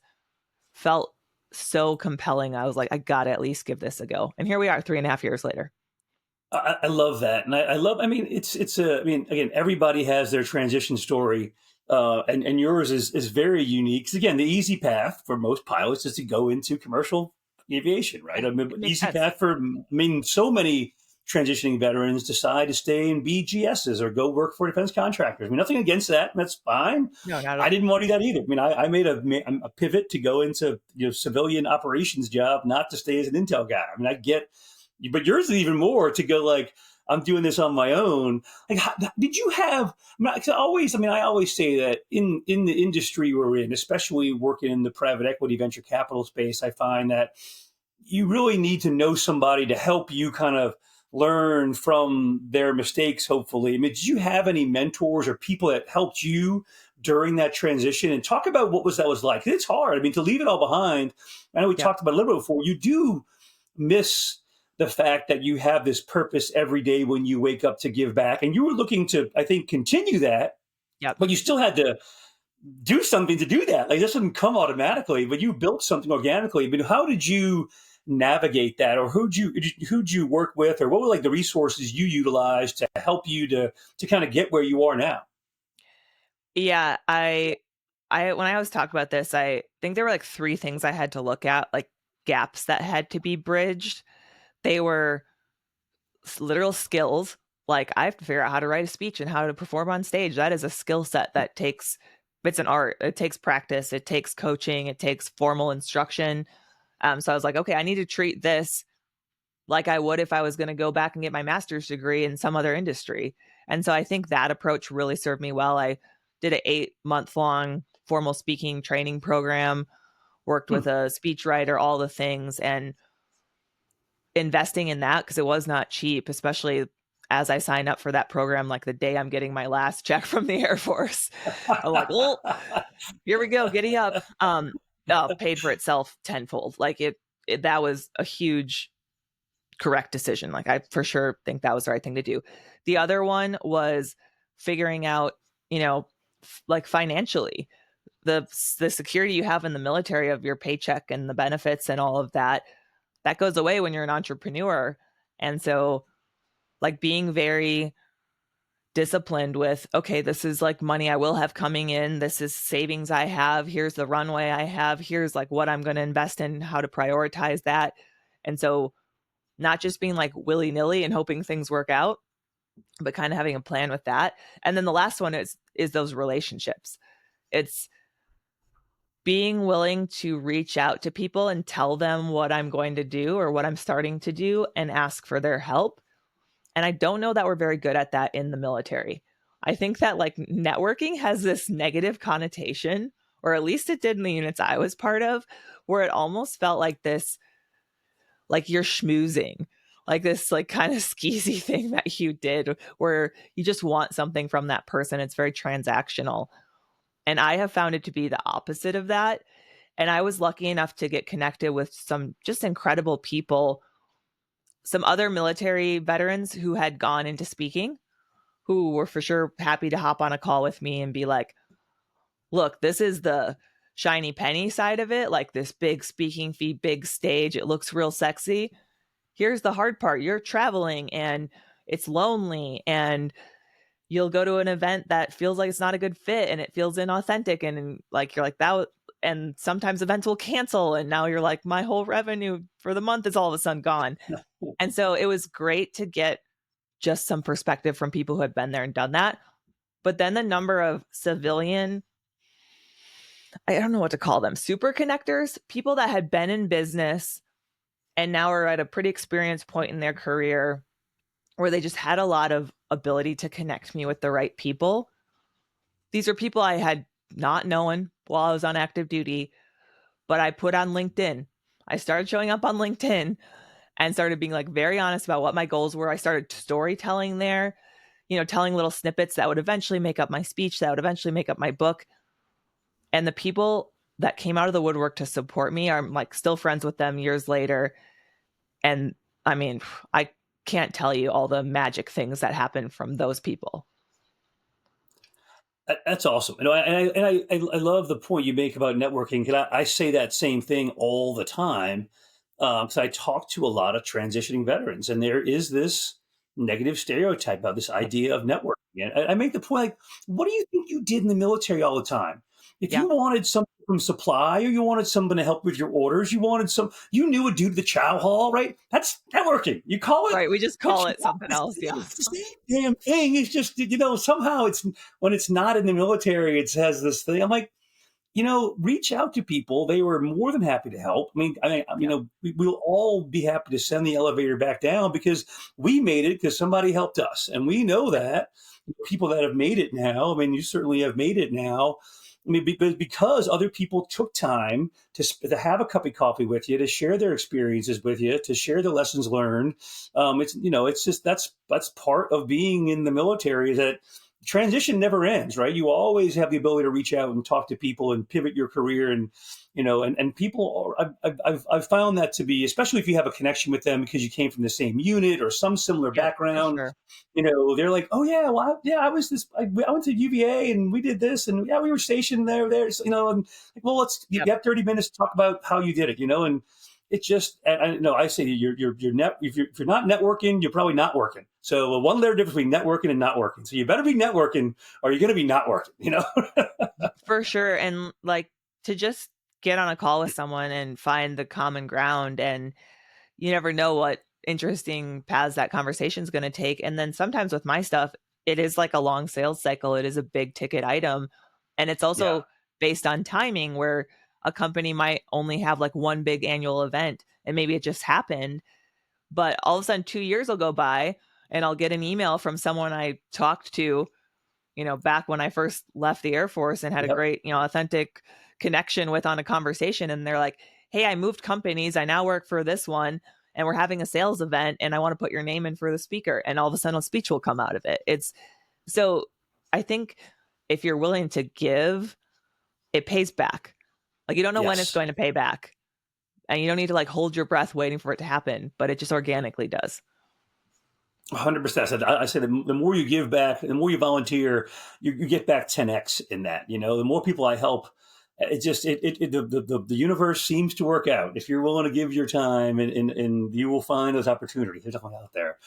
felt so compelling. I was like, I gotta at least give this a go. And here we are 3.5 years later. I love that. And I mean, again, everybody has their transition story. And yours is very unique. 'Cause again, the easy path for most pilots is to go into commercial aviation, right? I mean, easy path for, so many transitioning veterans decide to stay in BGSs or go work for defense contractors. I mean, nothing against that. That's fine. No, not at all. I didn't want to do that either. I mean, I made a pivot to go into civilian operations job, not to stay as an intel guy. I mean, I get, but yours is even more to go like, I'm doing this on my own. Like, did you have? I always say that in the industry we're in, especially working in the private equity venture capital space, I find that you really need to know somebody to help you kind of learn from their mistakes, hopefully. I mean, did you have any mentors or people that helped you during that transition? And talk about what that was like. It's hard. I mean, to leave it all behind. I know we talked about it a little bit before. You do miss the fact that you have this purpose every day when you wake up to give back. And you were looking to, I think, continue that. Yep. But you still had to do something to do that. Like, this doesn't come automatically, but you built something organically. But how did you navigate that, or who'd you work with, or what were like the resources you utilized to help you to kind of get where you are now? Yeah, I when I was talking about this, I think there were like 3 things I had to look at, like gaps that had to be bridged. They were literal skills. Like, I have to figure out how to write a speech and how to perform on stage. That is a skill set that it's an art. It takes practice. It takes coaching. It takes formal instruction. So I was like, okay, I need to treat this like I would if I was going to go back and get my master's degree in some other industry. And so I think that approach really served me well. I did an 8-month-long formal speaking training program, worked with a speechwriter, all the things, and investing in that, because it was not cheap, especially as I signed up for that program, like the day I'm getting my last check from the Air Force. I'm like, well, here we go, giddy up. paid for itself tenfold. Like that was a huge correct decision. Like I for sure think that was the right thing to do. The other one was figuring out, like financially, the security you have in the military of your paycheck and the benefits and all of that goes away when you're an entrepreneur. And so like being very disciplined with, okay, this is like money I will have coming in. This is savings I have. Here's the runway I have. Here's like what I'm going to invest in, how to prioritize that. And so not just being like willy nilly and hoping things work out, but kind of having a plan with that. And then the last one is those relationships. It's being willing to reach out to people and tell them what I'm going to do or what I'm starting to do and ask for their help. And I don't know that we're very good at that in the military. I think that like networking has this negative connotation, or at least it did in the units I was part of, where it almost felt like this, like you're schmoozing, like this like kind of skeezy thing that you did where you just want something from that person. It's very transactional. And I have found it to be the opposite of that. And I was lucky enough to get connected with some just incredible people, some other military veterans who had gone into speaking, who were for sure happy to hop on a call with me and be like, look, this is the shiny penny side of it, like this big speaking fee, big stage. It looks real sexy. Here's the hard part. You're traveling and it's lonely and you'll go to an event that feels like it's not a good fit and it feels inauthentic. And like, you're like that. And sometimes events will cancel. And now you're like, my whole revenue for the month is all of a sudden gone. And so it was great to get just some perspective from people who had been there and done that. But then the number of civilian, I don't know what to call them, super connectors, people that had been in business and now are at a pretty experienced point in their career where they just had a lot of ability to connect me with the right people. These are people I had not known while I was on active duty, but I put on LinkedIn. I started showing up on LinkedIn and started being like very honest about what my goals were. I started storytelling there, telling little snippets that would eventually make up my speech, that would eventually make up my book. And the people that came out of the woodwork to support me are like still friends with them years later. And I mean, I can't tell you all the magic things that happen from those people. That's awesome. I love the point you make about networking, because I say that same thing all the time. Because I talk to a lot of transitioning veterans, and there is this negative stereotype about this idea of networking. And I make the point, like, what do you think you did in the military all the time? If Yeah. you wanted something from supply, or you wanted someone to help with your orders, you knew a dude at the chow hall, right? That's networking. You call it, Right. We just call it something else. Yeah. it's the same damn thing. It's just, somehow it's, when it's not in the military, it has this thing. I'm like, reach out to people. They were more than happy to help. We'll all be happy to send the elevator back down because we made it because somebody helped us. And we know that people that have made it now, you certainly have made it now. Because other people took time to have a cup of coffee with you, to share their experiences with you, to share the lessons learned. It's just, that's part of being in the military, that transition never ends, right? You always have the ability to reach out and talk to people and pivot your career. And people I've found that to be, especially if you have a connection with them because you came from the same unit or some similar background, sure. They're like, oh yeah, well, I was this, I went to UVA and we did this, and yeah, we were stationed there. So, and like, well, you have 30 minutes to talk about how you did it, and it's just, I say if you're not networking, you're probably not working. So one letter difference between networking and not working. So you better be networking or you're going to be not working, For sure. And like to just get on a call with someone and find the common ground, and you never know what interesting paths that conversation is going to take. And then sometimes with my stuff, it is like a long sales cycle. It is a big ticket item. And it's also based on timing, where a company might only have like one big annual event and maybe it just happened. But all of a sudden 2 years will go by and I'll get an email from someone I talked to, back when I first left the Air Force and had a great, authentic connection with on a conversation. And they're like, hey, I moved companies. I now work for this one and we're having a sales event and I want to put your name in for the speaker. And all of a sudden a speech will come out of it. So I think if you're willing to give, it pays back. Like you don't know when it's Yes. going to pay back. And you don't need to like hold your breath waiting for it to happen, but it just organically does. 100%. I said the more you give back, the more you volunteer, you get back 10x in that. The more people I help, the universe seems to work out if you're willing to give your time, and you will find those opportunities. They're definitely out there.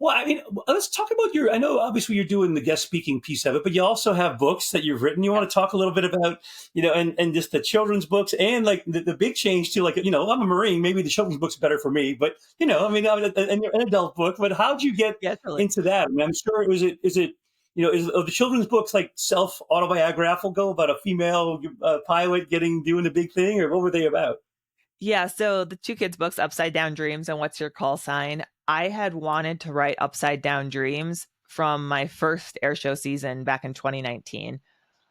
Well, I mean, let's talk about I know obviously you're doing the guest speaking piece of it, but you also have books that you've written. You want to talk a little bit about, and just the children's books and like the big change too. Like, I'm a Marine, maybe the children's book's better for me, but I mean, and an adult book, but how'd you get Yeah, totally. into that? I mean, I'm sure are the children's books like self-autobiographical about a female pilot doing the big thing, or what were they about? Yeah. So the two kids' books, Upside Down Dreams and What's Your Call Sign, I had wanted to write Upside Down Dreams from my first air show season back in 2019.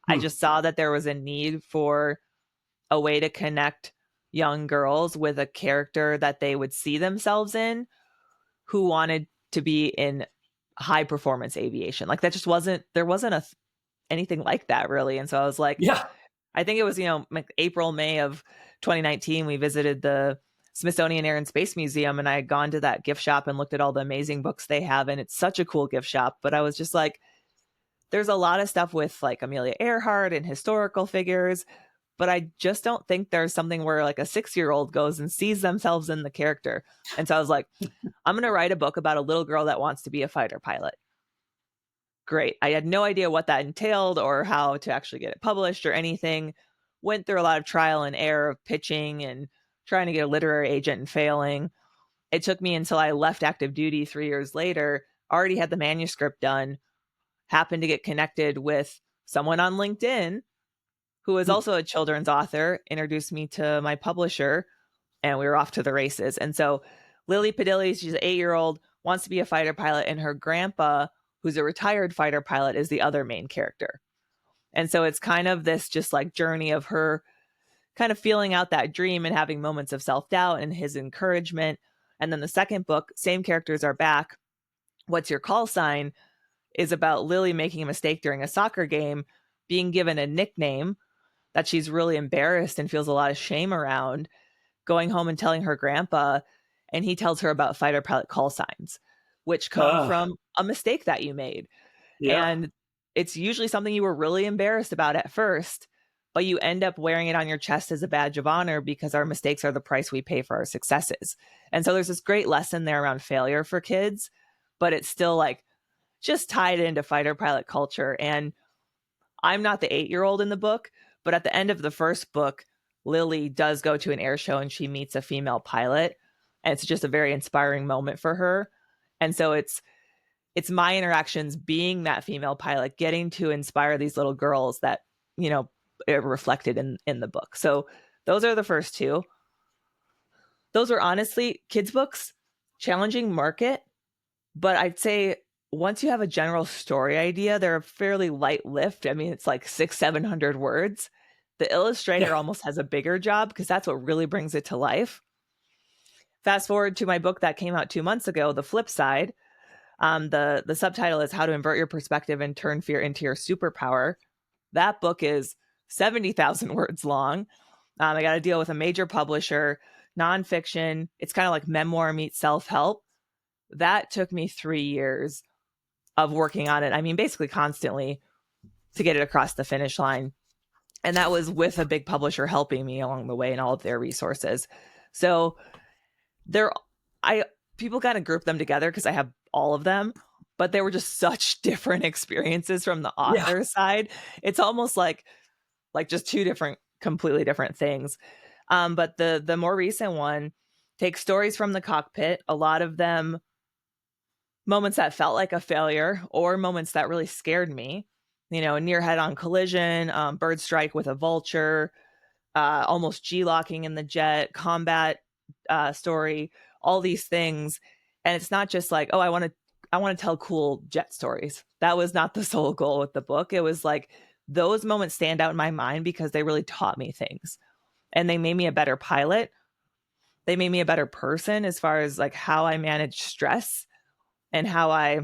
I Hmm. just saw that there was a need for a way to connect young girls with a character that they would see themselves in who wanted to be in high performance aviation. Like that just there wasn't anything like that really. And so I was like, Yeah. I think it was, like April, May of 2019, we visited the Smithsonian Air and Space Museum, and I had gone to that gift shop and looked at all the amazing books they have. And it's such a cool gift shop. But I was just like, there's a lot of stuff with like Amelia Earhart and historical figures, but I just don't think there's something where like a 6-year-old goes and sees themselves in the character. And so I was like, I'm going to write a book about a little girl that wants to be a fighter pilot. Great. I had no idea what that entailed or how to actually get it published or anything. Went through a lot of trial and error of pitching and trying to get a literary agent and failing. It took me until I left active duty 3 years later, already had the manuscript done, happened to get connected with someone on LinkedIn who is Hmm. also a children's author, introduced me to my publisher, and we were off to the races. And so Lily Padilli, she's an 8-year-old, wants to be a fighter pilot, and her grandpa, who's a retired fighter pilot, is the other main character. And so it's kind of this just like journey of her kind of feeling out that dream and having moments of self-doubt and his encouragement. And then the second book, same characters are back. What's Your Call Sign is about Lily making a mistake during a soccer game, being given a nickname that she's really embarrassed and feels a lot of shame around, going home and telling her grandpa, and he tells her about fighter pilot call signs, which come Ah, from a mistake that you made. yeah. And it's usually something you were really embarrassed about at first, but you end up wearing it on your chest as a badge of honor because our mistakes are the price we pay for our successes. And so there's this great lesson there around failure for kids, but it's still like just tied into fighter pilot culture. And I'm not the 8-year-old in the book, but at the end of the first book, Lily does go to an air show and she meets a female pilot. And it's just a very inspiring moment for her. And so it's my interactions being that female pilot, getting to inspire these little girls that, are reflected in the book. So those are the first two. Those are honestly kids' books, challenging market, but I'd say once you have a general story idea, they're a fairly light lift. I mean, it's like 700 words. The illustrator Yeah. almost has a bigger job because that's what really brings it to life. Fast forward to my book that came out 2 months ago, The Flip Side. The subtitle is How to Invert Your Perspective and Turn Fear into Your Superpower. That book is 70,000 words long. I got to deal with a major publisher, nonfiction. It's kind of like memoir meets self-help. That took me 3 years of working on it. I mean, basically constantly to get it across the finish line. And that was with a big publisher helping me along the way and all of their resources. So there, I people kind of group them together because I have all of them, but they were just such different experiences from the Yeah. author side. It's almost like just two different, completely different things. But the more recent one takes stories from the cockpit, a lot of them moments that felt like a failure or moments that really scared me. A near head-on collision, bird strike with a vulture, almost G-locking in the jet, combat story, all these things. And it's not just like, oh, I want to tell cool jet stories. That was not the sole goal with the book. It was like those moments stand out in my mind because they really taught me things. And they made me a better pilot. They made me a better person as far as like how I manage stress and how I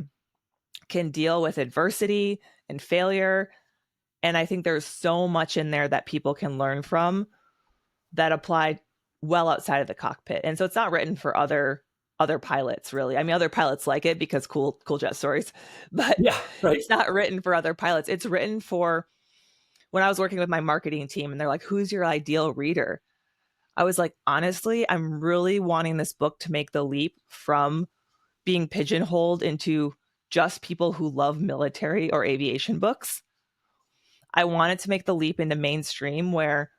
can deal with adversity and failure. And I think there's so much in there that people can learn from that apply well outside of the cockpit. And so it's not written for other pilots, really. I mean, other pilots like it because cool jet stories, but Yeah, right. it's not written for other pilots. It's written for when I was working with my marketing team and they're like, who's your ideal reader? I was like, honestly, I'm really wanting this book to make the leap from being pigeonholed into just people who love military or aviation books. I wanted to make the leap into mainstream where,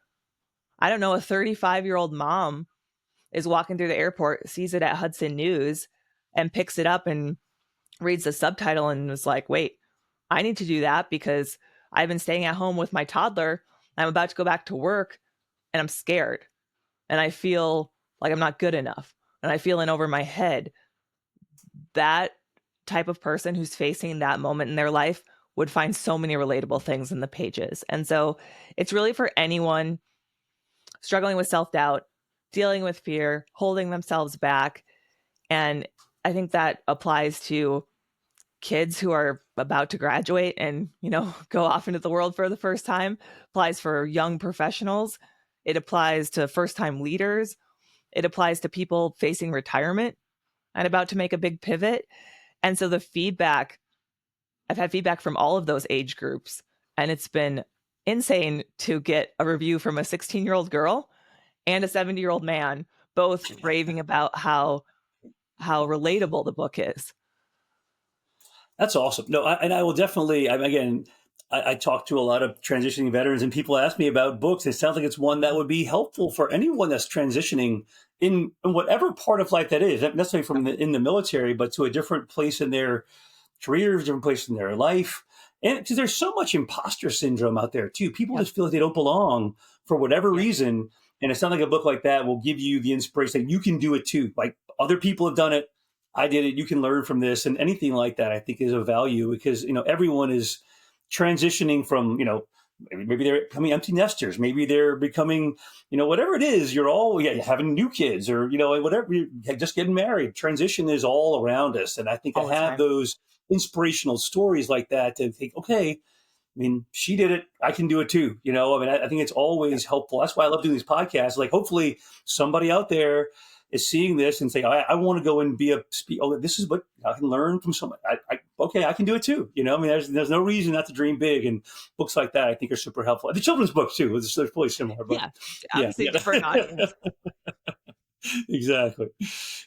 I don't know, a 35-year-old mom is walking through the airport, sees it at Hudson News, and picks it up and reads the subtitle and was like, wait, I need to do that because I've been staying at home with my toddler. I'm about to go back to work and I'm scared and I feel like I'm not good enough and I feel in over my head. That type of person who's facing that moment in their life would find so many relatable things in the pages. And so it's really for anyone struggling with self-doubt, dealing with fear, holding themselves back. And I think that applies to kids who are about to graduate and, go off into the world for the first time, applies for young professionals. It applies to first-time leaders. It applies to people facing retirement and about to make a big pivot. And so I've had feedback from all of those age groups, and it's been insane to get a review from a 16-year-old girl and a 70-year-old man, both raving about how relatable the book is. That's awesome. No, and I will definitely. I talk to a lot of transitioning veterans, and people ask me about books. It sounds like it's one that would be helpful for anyone that's transitioning in whatever part of life that is, not necessarily from in the military, but to a different place in their career, different place in their life. And because there's so much imposter syndrome out there too, people just feel like they don't belong for whatever reason. And it sounds like a book like that will give you the inspiration that you can do it too. Like other people have done it. I did it. You can learn from this, and anything like that, I think, is of value because everyone is transitioning from maybe they're becoming empty nesters, maybe they're becoming whatever it is. You're all having new kids or whatever, just getting married. Transition is all around us, and I think All I the have time. those inspirational stories like that to think, okay. I mean, she did it. I can do it too. I think it's always helpful. That's why I love doing these podcasts. Like, hopefully, somebody out there is seeing this and saying, I want to go and be a speaker. Oh, this is what I can learn from someone. Okay, I can do it too. There's no reason not to dream big. And books like that, I think, are super helpful. The children's books too. They're probably similar, but Obviously different audience. Exactly.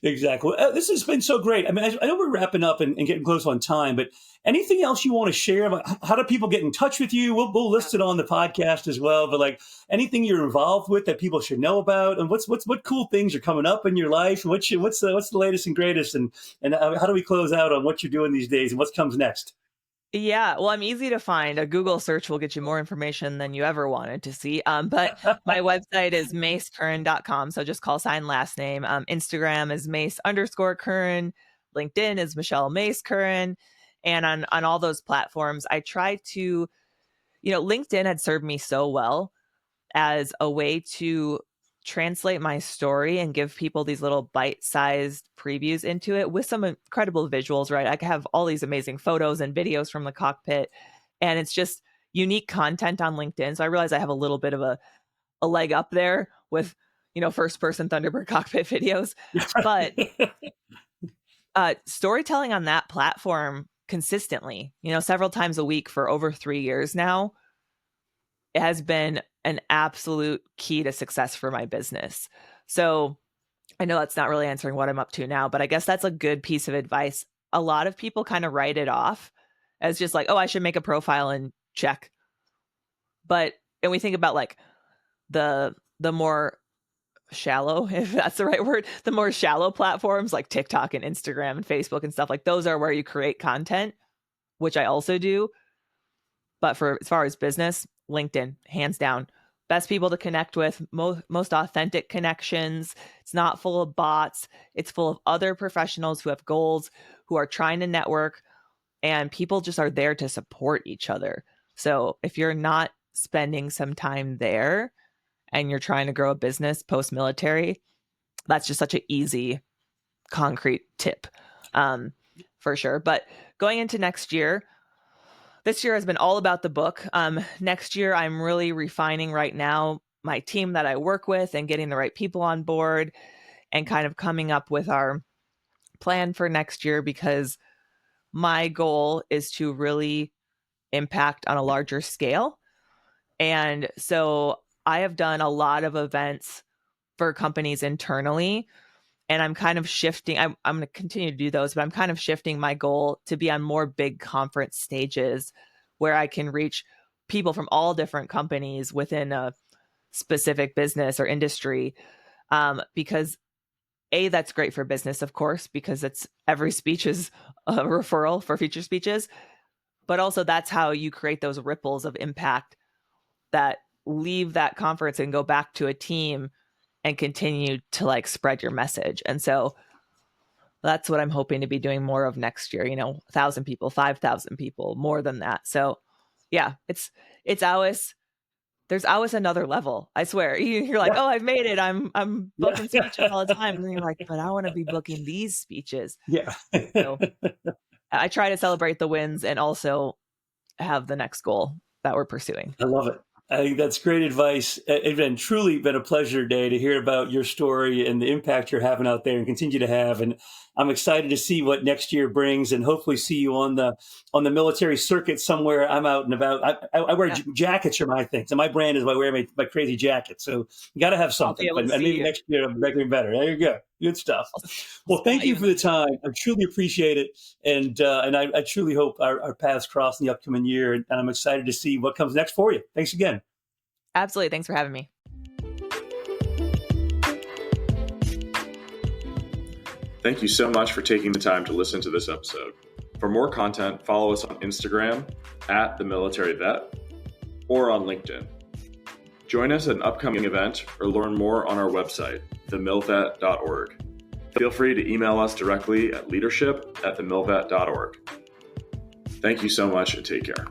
This has been so great. I mean, I know we're wrapping up and getting close on time, but anything else you want to share about how do people get in touch with you? We'll list it on the podcast as well, but like anything you're involved with that people should know about, and what cool things are coming up in your life? What's the latest and greatest, and how do we close out on what you're doing these days and what comes next? Yeah, well, I'm easy to find. A Google search will get you more information than you ever wanted to see. But my website is macecurran.com. So just call sign last name. Instagram is mace_Curran. LinkedIn is Michelle Mace Curran. And on all those platforms, I try to, LinkedIn had served me so well as a way to translate my story and give people these little bite-sized previews into it with some incredible visuals, right? I can have all these amazing photos and videos from the cockpit, and it's just unique content on LinkedIn. So I realize I have a little bit of a leg up there with, first-person Thunderbird cockpit videos. But storytelling on that platform consistently, several times a week for over 3 years now, it has been an absolute key to success for my business. So I know that's not really answering what I'm up to now, but I guess that's a good piece of advice. A lot of people kind of write it off as just like, oh, I should make a profile and check. And we think about like the more shallow, if that's the right word, the more shallow platforms like TikTok and Instagram and Facebook and stuff, like those are where you create content, which I also do. But for as far as business, LinkedIn, hands down, best people to connect with, most authentic connections. It's not full of bots. It's full of other professionals who have goals, who are trying to network, and people just are there to support each other. So if you're not spending some time there and you're trying to grow a business post-military, that's just such an easy, concrete tip, for sure. But going into next year, this year has been all about the book. Next year, I'm really refining right now my team that I work with and getting the right people on board and kind of coming up with our plan for next year, because my goal is to really impact on a larger scale. And so I have done a lot of events for companies internally, and I'm kind of shifting. I'm going to continue to do those, but I'm kind of shifting my goal to be on more big conference stages where I can reach people from all different companies within a specific business or industry. Because that's great for business, of course, because every speech is a referral for future speeches, but also that's how you create those ripples of impact that leave that conference and go back to a team and continue to like spread your message. And so that's what I'm hoping to be doing more of next year, 1,000 people, 5,000 people, more than that. So yeah, there's always another level. I swear. You're like, Yeah. oh, I've made it. I'm booking Yeah. speeches all the time. And then you're like, but I want to be booking these speeches. Yeah. So I try to celebrate the wins and also have the next goal that we're pursuing. I love it. I think that's great advice. It's truly been a pleasure, Day, to hear about your story and the impact you're having out there and continue to have. And I'm excited to see what next year brings, and hopefully see you on the military circuit somewhere. I'm out and about. I wear jackets are my thing. So my brand is I wear my crazy jacket. So you got to have something. But maybe next year it'll be better. There you go. Good stuff. Well, thank you for the time. I truly appreciate it. And I truly hope our paths cross in the upcoming year. And I'm excited to see what comes next for you. Thanks again. Absolutely. Thanks for having me. Thank you so much for taking the time to listen to this episode. For more content, follow us on Instagram @TheMilitaryVet or on LinkedIn. Join us at an upcoming event or learn more on our website, TheMilVet.org. Feel free to email us directly at leadership@TheMilVet.org. Thank you so much and take care.